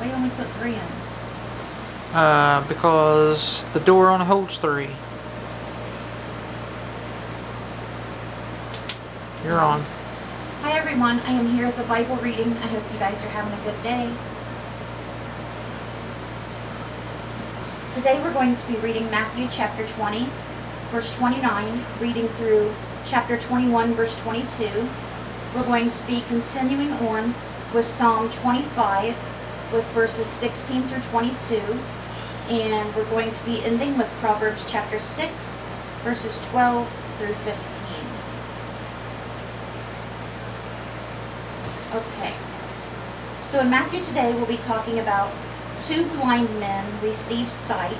Why you only put 3 in? Because the door only holds 3. You're on. Hi everyone, I am here at the Bible reading. I hope you guys are having a good day. Today we're going to be reading Matthew chapter 20, verse 29, reading through chapter 21, verse 22. We're going to be continuing on with Psalm 25, with verses 16 through 22. And we're going to be ending with Proverbs chapter 6, verses 12 through 15. Okay, so in Matthew today we'll be talking about 2 blind men receive sight.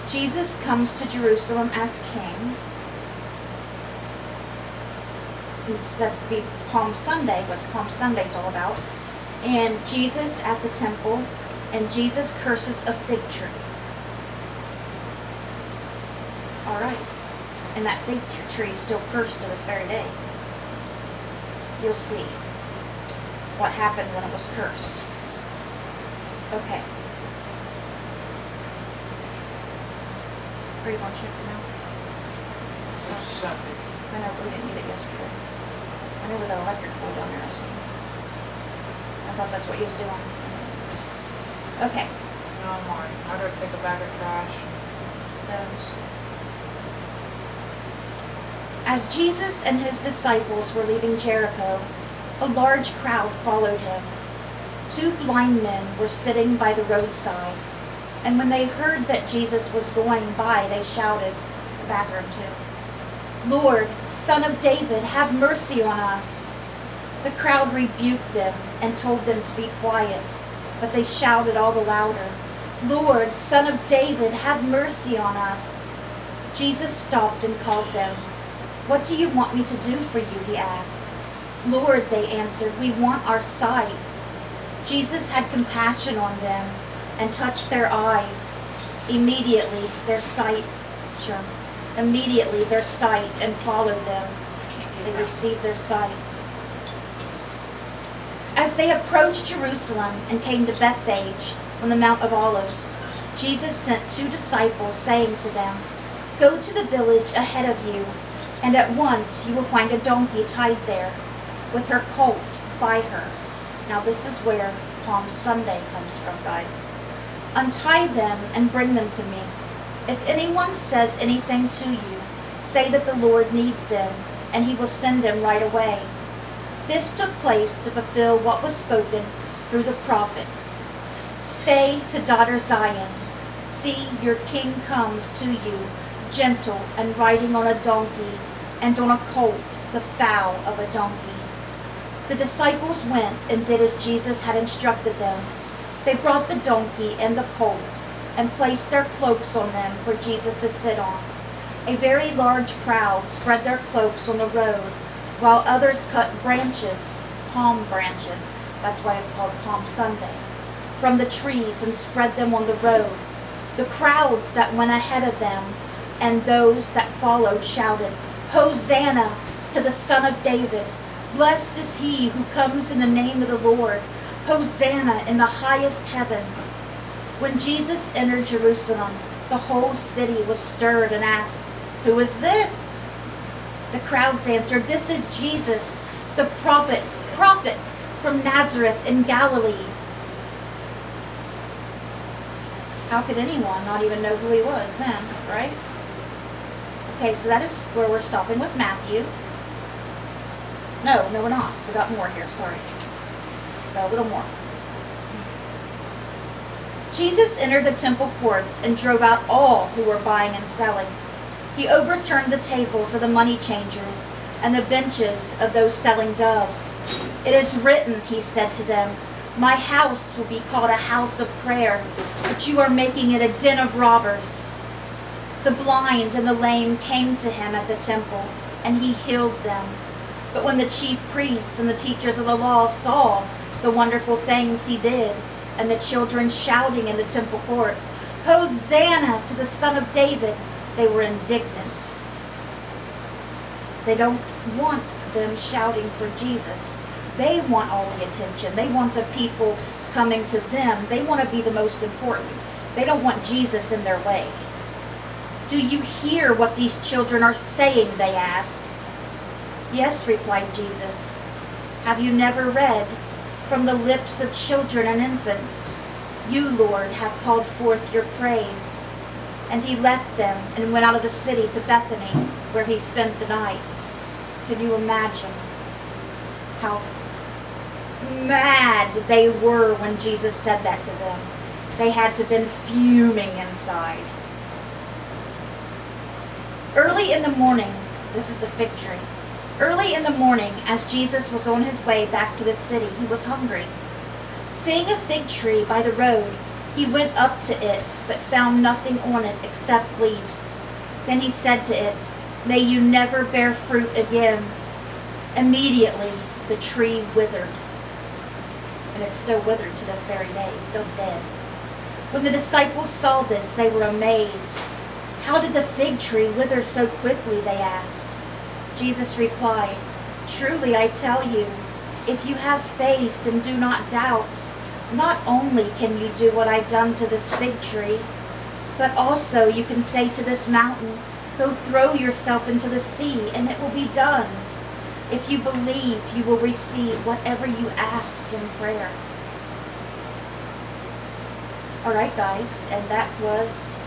Jesus comes to Jerusalem as king. That'd be Palm Sunday, what Palm Sunday's all about. And Jesus at the temple, and Jesus curses a fig tree. Alright, and that fig tree is still cursed to this very day. You'll see what happened when it was cursed. Okay. Are you going to check it out? This is Sunday. I know, we didn't get it yesterday. I know we got electric board down there, I see. I thought that's what you was doing. Okay. No, I'm alright. I gotta take a bag of trash. Those. As Jesus and his disciples were leaving Jericho, a large crowd followed him. 2 blind men were sitting by the roadside, and when they heard that Jesus was going by, they shouted, the bathroom too, "Lord, Son of David, have mercy on us." The crowd rebuked them and told them to be quiet, but they shouted all the louder, "Lord, Son of David, have mercy on us." Jesus stopped and called them. "What do you want me to do for you?" he asked. "Lord," they answered, "we want our sight." Jesus had compassion on them and touched their eyes. Immediately their sight and followed them. They received their sight. As they approached Jerusalem and came to Bethphage on the Mount of Olives, Jesus sent 2 disciples, saying to them, "Go to the village ahead of you, and at once you will find a donkey tied there, with her colt by her." Now this is where Palm Sunday comes from, guys. "Untie them and bring them to me. If anyone says anything to you, say that the Lord needs them, and he will send them right away." This took place to fulfill what was spoken through the prophet. "Say to daughter Zion, see, your king comes to you, gentle and riding on a donkey, and on a colt, the foal of a donkey." The disciples went and did as Jesus had instructed them. They brought the donkey and the colt and placed their cloaks on them for Jesus to sit on. A very large crowd spread their cloaks on the road, while others cut branches, palm branches, that's why it's called Palm Sunday, from the trees and spread them on the road. The crowds that went ahead of them and those that followed shouted, "Hosanna to the Son of David! Blessed is he who comes in the name of the Lord! Hosanna in the highest heaven!" When Jesus entered Jerusalem, the whole city was stirred and asked, "Who is this?" The crowds answered, "This is Jesus, the prophet from Nazareth in Galilee." How could anyone not even know who he was then, right? Okay, so that is where we're stopping with Matthew. No, we're not. We got more here, sorry. Got a little more. Jesus entered the temple courts and drove out all who were buying and selling. He overturned the tables of the money changers and the benches of those selling doves. "It is written," he said to them, "My house will be called a house of prayer, but you are making it a den of robbers." The blind and the lame came to him at the temple, and he healed them. But when the chief priests and the teachers of the law saw the wonderful things he did, and the children shouting in the temple courts, "Hosanna to the Son of David," they were indignant. They don't want them shouting for Jesus. They want all the attention. They want the people coming to them, they want to be the most important. They don't want Jesus in their way. "Do you hear what these children are saying?" they asked. "Yes," replied Jesus. "Have you never read, 'From the lips of children and infants, you, Lord, have called forth your praise'?" And he left them and went out of the city to Bethany, where he spent the night. Can you imagine how mad they were when Jesus said that to them? They had to have been fuming inside. Early in the morning, this is the fig tree. Early in the morning, as Jesus was on his way back to the city, he was hungry. Seeing a fig tree by the road, he went up to it, but found nothing on it except leaves. Then he said to it, "May you never bear fruit again." Immediately, the tree withered. And it's still withered to this very day. It's still dead. When the disciples saw this, they were amazed. "How did the fig tree wither so quickly?" they asked. Jesus replied, "Truly I tell you, if you have faith and do not doubt, not only can you do what I've done to this fig tree, but also you can say to this mountain, 'Go throw yourself into the sea,' and it will be done. If you believe, you will receive whatever you ask in prayer." All right, guys, and that was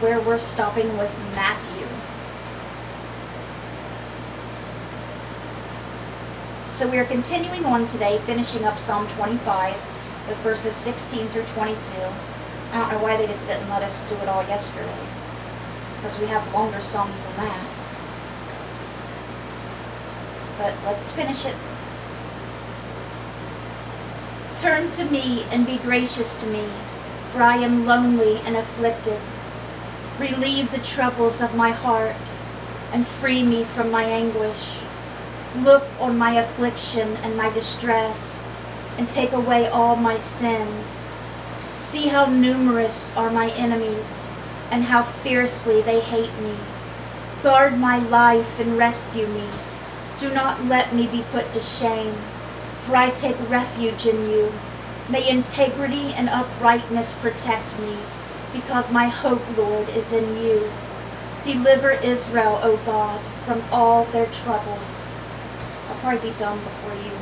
where we're stopping with Matthew. So we are continuing on today, finishing up Psalm 25, with verses 16 through 22. I don't know why they just didn't let us do it all yesterday, because we have longer Psalms than that. But let's finish it. "Turn to me and be gracious to me, for I am lonely and afflicted. Relieve the troubles of my heart and free me from my anguish. Look on my affliction and my distress and take away all my sins. See how numerous are my enemies and how fiercely they hate me. Guard my life and rescue me. Do not let me be put to shame, for I take refuge in you. May integrity and uprightness protect me, because my hope, Lord, is in you. Deliver Israel, O God, from all their troubles." I'll probably be done before you.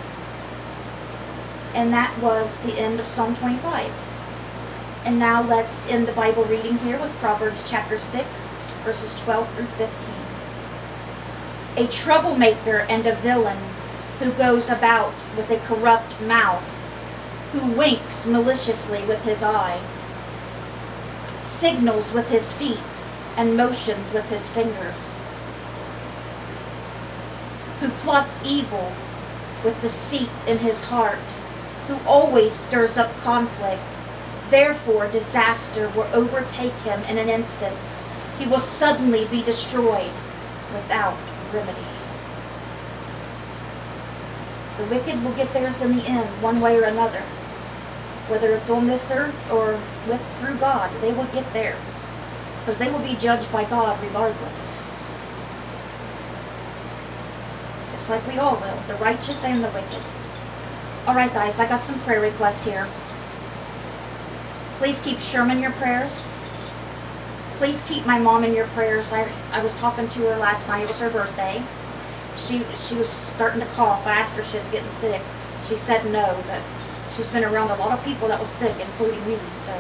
And that was the end of Psalm 25. And now let's end the Bible reading here with Proverbs chapter 6, verses 12 through 15. "A troublemaker and a villain who goes about with a corrupt mouth, who winks maliciously with his eye, signals with his feet, and motions with his fingers, who plots evil with deceit in his heart, who always stirs up conflict. Therefore disaster will overtake him in an instant. He will suddenly be destroyed without remedy." The wicked will get theirs in the end, one way or another. Whether it's on this earth or through God, they will get theirs. Because they will be judged by God regardless. Just like we all will, the righteous and the wicked. Alright guys, I got some prayer requests here. Please keep Sherman in your prayers. Please keep my mom in your prayers. I was talking to her last night. It was her birthday. She was starting to cough. I asked her if she was getting sick. She said no, but she's been around a lot of people that was sick, including me. So,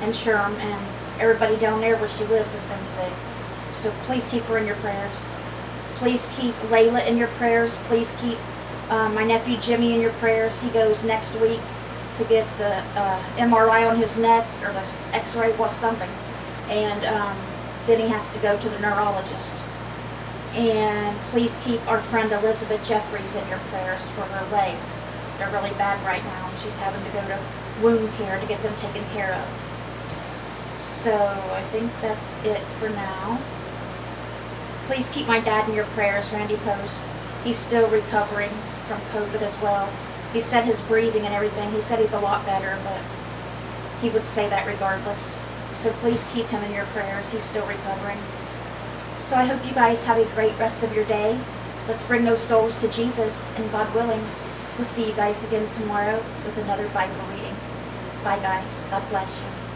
and Sherm and everybody down there where she lives has been sick. So please keep her in your prayers. Please keep Layla in your prayers. Please keep my nephew Jimmy in your prayers. He goes next week to get the MRI on his neck, or the x-ray, or something. And then he has to go to the neurologist. And please keep our friend Elizabeth Jeffries in your prayers for her legs. They're really bad right now. She's having to go to wound care to get them taken care of. So I think that's it for now. Please keep my dad in your prayers, Randy Post. He's still recovering from COVID as well. He said his breathing and everything, he said he's a lot better, but he would say that regardless. So please keep him in your prayers. He's still recovering. So I hope you guys have a great rest of your day. Let's bring those souls to Jesus, and God willing, We'll see you guys again tomorrow with another Bible reading. Bye, guys. God bless you.